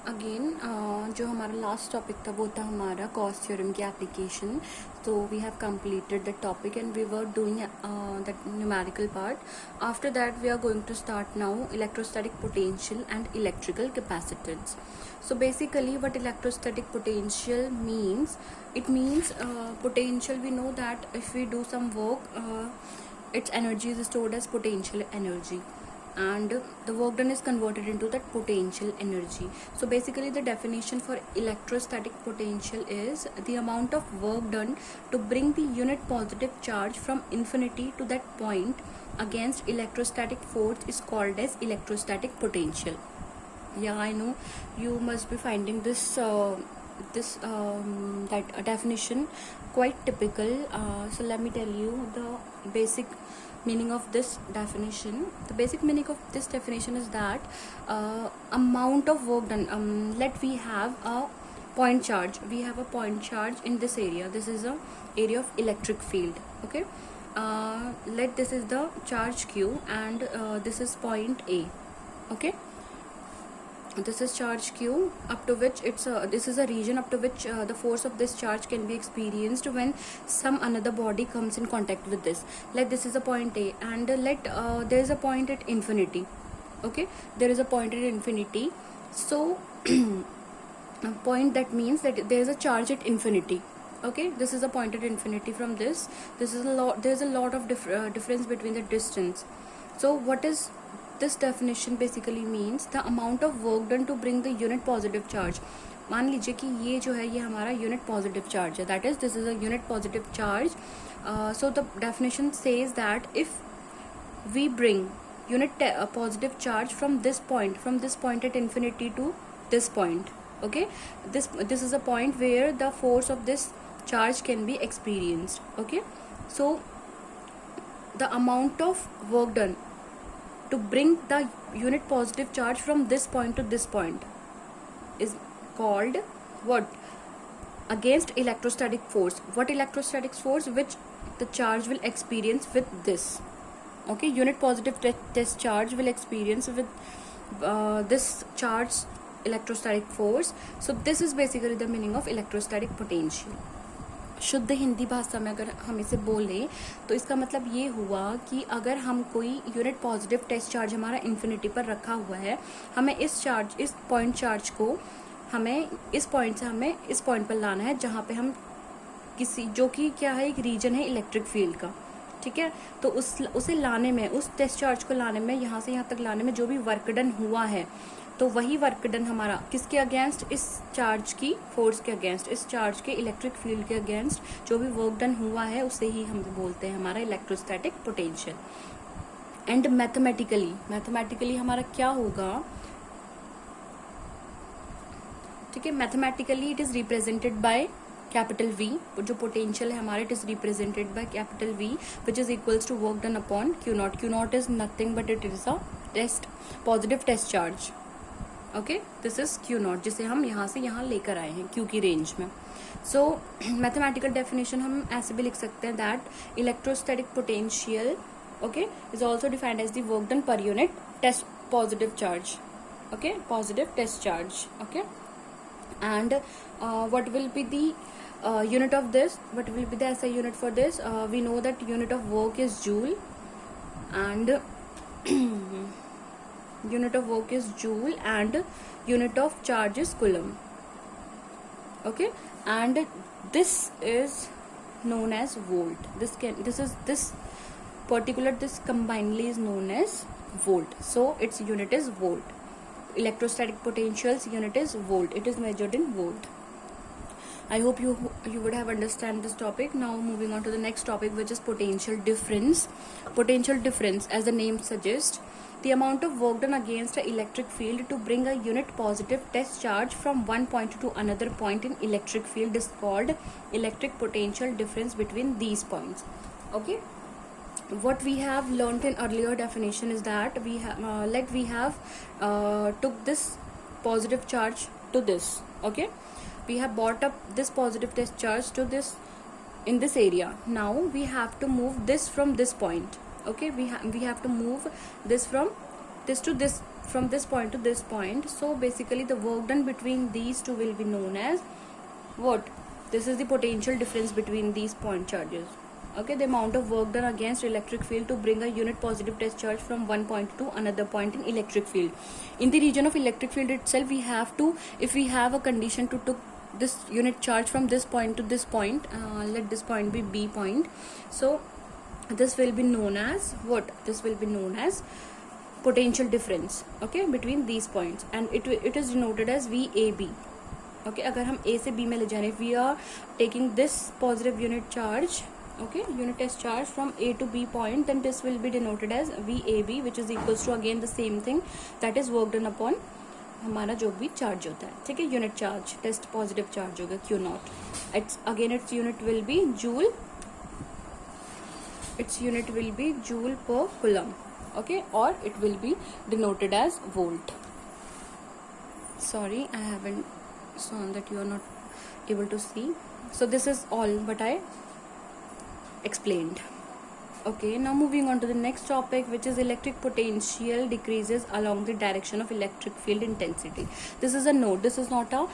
Again जो हमारा last topic था वो था हमारा गॉस थ्योरम की application. So we have completed the topic and we were doing the numerical part. After that we are going to start now electrostatic potential and electrical capacitance. So basically what electrostatic potential means, it means potential, we know that if we do some work, its energy is stored as potential energy and the work done is converted into that potential energy. So basically the definition for electrostatic potential is the amount of work done to bring the unit positive charge from infinity to that point against electrostatic force is called as electrostatic potential. Yeah, I know you must be finding this that definition quite typical. So let me tell you the basic meaning of this definition. The basic meaning of this definition is that amount of work done. Let we have a point charge. We have a point charge in this area. This is a area of electric field. Okay. Let this is the charge Q and this is point A. Okay. This is charge Q, up to which this is a region up to which the force of this charge can be experienced when some another body comes in contact with this. Like this is a point A and let there is a point at infinity. Okay, there is a point at infinity. So a point, that means that there is a charge at infinity. Okay, this is a point at infinity. From this is a lot, there is a lot of difference between the distance. So what is this definition basically means the amount of work done to bring the unit positive charge. मान लीजिए कि ये जो है ये हमारा unit positive charge है, that is this is a unit positive charge. So the definition says that if we bring unit positive charge from this point at infinity to this point. Okay, this is a point where the force of this charge can be experienced. Okay, so the amount of work done to bring the unit positive charge from this point to this point is called what? Against electrostatic force. What electrostatic force? Which the charge will experience with this. Okay, unit positive test charge will experience with this charge electrostatic force. So this is basically the meaning of electrostatic potential. शुद्ध हिंदी भाषा में अगर हम इसे बोलें तो इसका मतलब ये हुआ कि अगर हम कोई यूनिट पॉजिटिव टेस्ट चार्ज हमारा इन्फिनिटी पर रखा हुआ है, हमें इस पॉइंट चार्ज को हमें इस पॉइंट से हमें इस पॉइंट पर लाना है जहाँ पे हम किसी, जो कि क्या है, एक रीजन है इलेक्ट्रिक फील्ड का. ठीक है, तो उसे लाने में, उस टेस्ट चार्ज को लाने में, यहाँ से यहाँ तक लाने में जो भी वर्क डन हुआ है, तो वही वर्क डन हमारा किसके अगेंस्ट? इस चार्ज की फोर्स के अगेंस्ट, इस चार्ज के इलेक्ट्रिक फील्ड के अगेंस्ट जो भी वर्क डन हुआ है उसे ही हम बोलते हैं हमारा इलेक्ट्रोस्टैटिक पोटेंशियल. एंड मैथमेटिकली हमारा क्या होगा? ठीक है, mathematically it is represented by capital V. जो पोटेंशियल है हमारे, it is represented by capital V which is equals to work done upon Q naught. Q naught is nothing but it is a positive test charge. Okay, this is Q naught जिसे हम यहाँ से यहाँ लेकर आए हैं Q की range में. सो मैथमेटिकल डेफिनेशन हम ऐसे भी लिख सकते हैं that electrostatic potential okay is also defined as the work done per unit test positive charge. Okay, positive test charge. Okay, and what will be the unit of this? What will be the SI unit for this? We know that unit of work is joule and unit of work is joule and unit of charge is coulomb. Okay, and this is known as volt. This combinedly is known as volt. So its unit is volt. Electrostatic potential's unit is volt. It is measured in volt. I hope you would have understand this topic. Now moving on to the next topic, which is potential difference. Potential difference, as the name suggests, the amount of work done against an electric field to bring a unit positive test charge from one point to another point in electric field is called electric potential difference between these points. Okay, what we have learned in earlier definition is that we have took this positive charge to this. Okay, we have brought up this positive test charge to this in this area. Now we have to move this from this point. Okay, we have to move this from this to this from this point to this point. So basically the work done between these two will be known as what? This is the potential difference between these point charges. Okay, the amount of work done against electric field to bring a unit positive test charge from one point to another point in electric field. In the region of electric field itself, we have to, if we have a condition to took this unit charge from this point to this point, let this point be B point. So this will be known as what? This will be known as potential difference, okay, between these points, and it is denoted as VAB. Okay, अगर हम A से B में ले जाएं, if we are taking this positive unit charge, okay, unit test charge from A to B point, then this will be denoted as VAB, which is equals to again the same thing, that is work done upon हमारा जो भी charge होता है, ठीक है, unit charge, test positive charge होगा Q naught. It's again it's unit will be joule, its unit will be joule per coulomb, okay, or it will be denoted as volt. Sorry, I haven't shown that you are not able to see. So this is all what I explained. Okay, now moving on to the next topic, which is electric potential decreases along the direction of electric field intensity. This is a note, this is not a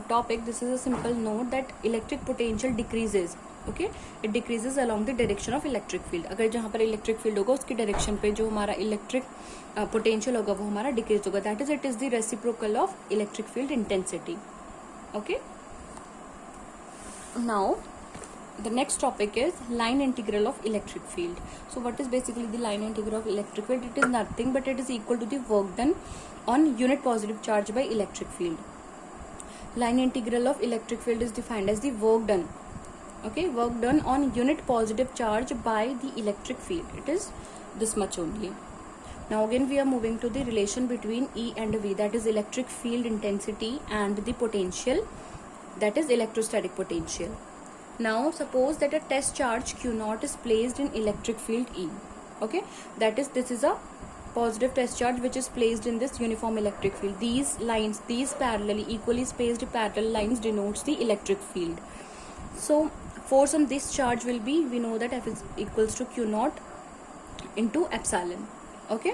topic, this is a simple note that electric potential decreases, okay, it decreases along the direction of electric field. अगर जहाँ पर electric field होगा उसकी direction पे जो हमारा electric potential होगा वो हमारा decrease होगा, that is it is the reciprocal of electric field intensity. Okay, now the next topic is line integral of electric field. So what is basically the line integral of electric field? It is nothing but it is equal to the work done on unit positive charge by electric field. Line integral of electric field is defined as the work done, okay, work done on unit positive charge by the electric field. It is this much only. Now again we are moving to the relation between E and V, that is electric field intensity, and the potential, that is electrostatic potential. Now suppose that a test charge Q naught is placed in electric field E, okay, that is this is a positive test charge which is placed in this uniform electric field. These lines, these parallelly equally spaced parallel lines denotes the electric field. So force on this charge will be, we know that F is equals to Q naught into epsilon, okay,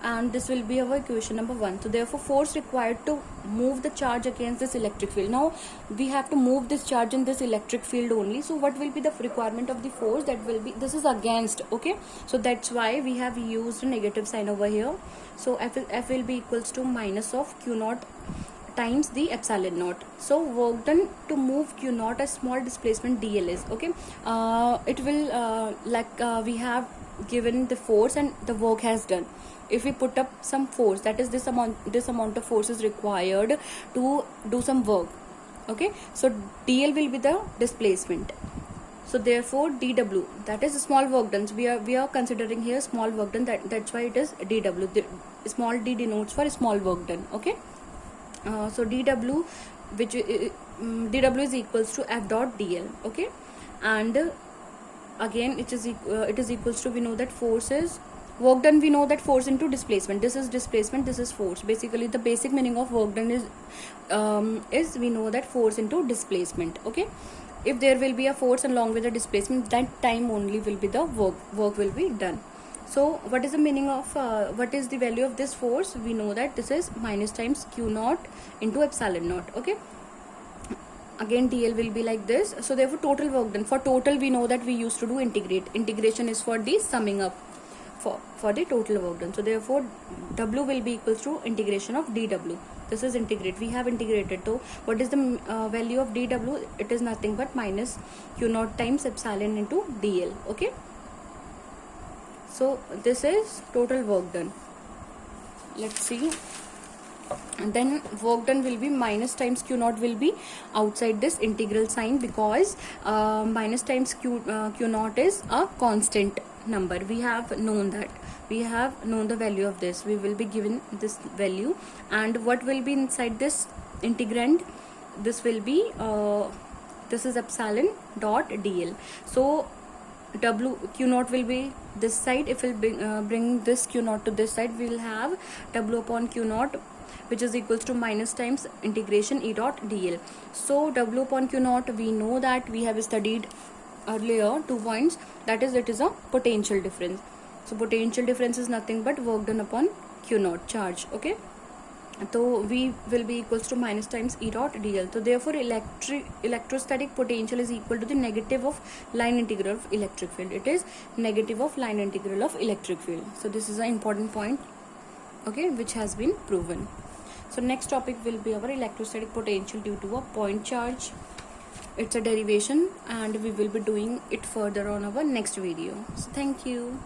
and this will be our equation number 1. So therefore force required to move the charge against this electric field. Now we have to move this charge in this electric field only. So what will be the requirement of the force? That will be, this is against, okay, so that's why we have used a negative sign over here. So F will be equals to minus of Q naught times the epsilon naught. So work done to move Q naught, a small displacement dl is, okay, it will we have given the force and the work has done. If we put up some force, that is this amount of force is required to do some work, okay, so dl will be the displacement. So therefore dw, that is small work done. So we are considering here small work done, that's why it is dw. The small d denotes for small work done, okay. So dw, which dw is equals to F dot dl, okay, and again it is equals to, we know that force is work done, we know that force into displacement, this is displacement, this is force. Basically the basic meaning of work done is we know that force into displacement, okay. If there will be a force along with the displacement, that time only will be the work will be done. So what is the meaning of what is the value of this force? We know that this is minus times Q naught into epsilon naught, okay. Again dl will be like this. So therefore total work done, for total we know that we used to do integration is for the summing up for the total work done. So therefore w will be equals to integration of dw. This is integrate, we have integrated. So what is the value of dw? It is nothing but minus Q naught times epsilon into dl, okay. So this is total work done. Let's see. And then work done will be minus times Q naught will be outside this integral sign, because minus times Q naught is a constant number. We have known that, we have known the value of this, we will be given this value, and what will be inside this integrand? This will be this is epsilon dot dl. So Q naught will be this side. If we'll bring this Q naught to this side, we will have W upon Q naught, which is equals to minus times integration E dot dl. So W upon Q naught, we know that we have studied earlier 2 points, that is it is a potential difference. So potential difference is nothing but work done upon q naught charge. Okay, so V will be equals to minus times E dot dl. So therefore electrostatic potential is equal to the negative of line integral of electric field. It is negative of line integral of electric field. So this is an important point, okay, which has been proven. So next topic will be our electrostatic potential due to a point charge. It's a derivation and we will be doing it further on our next video. So thank you.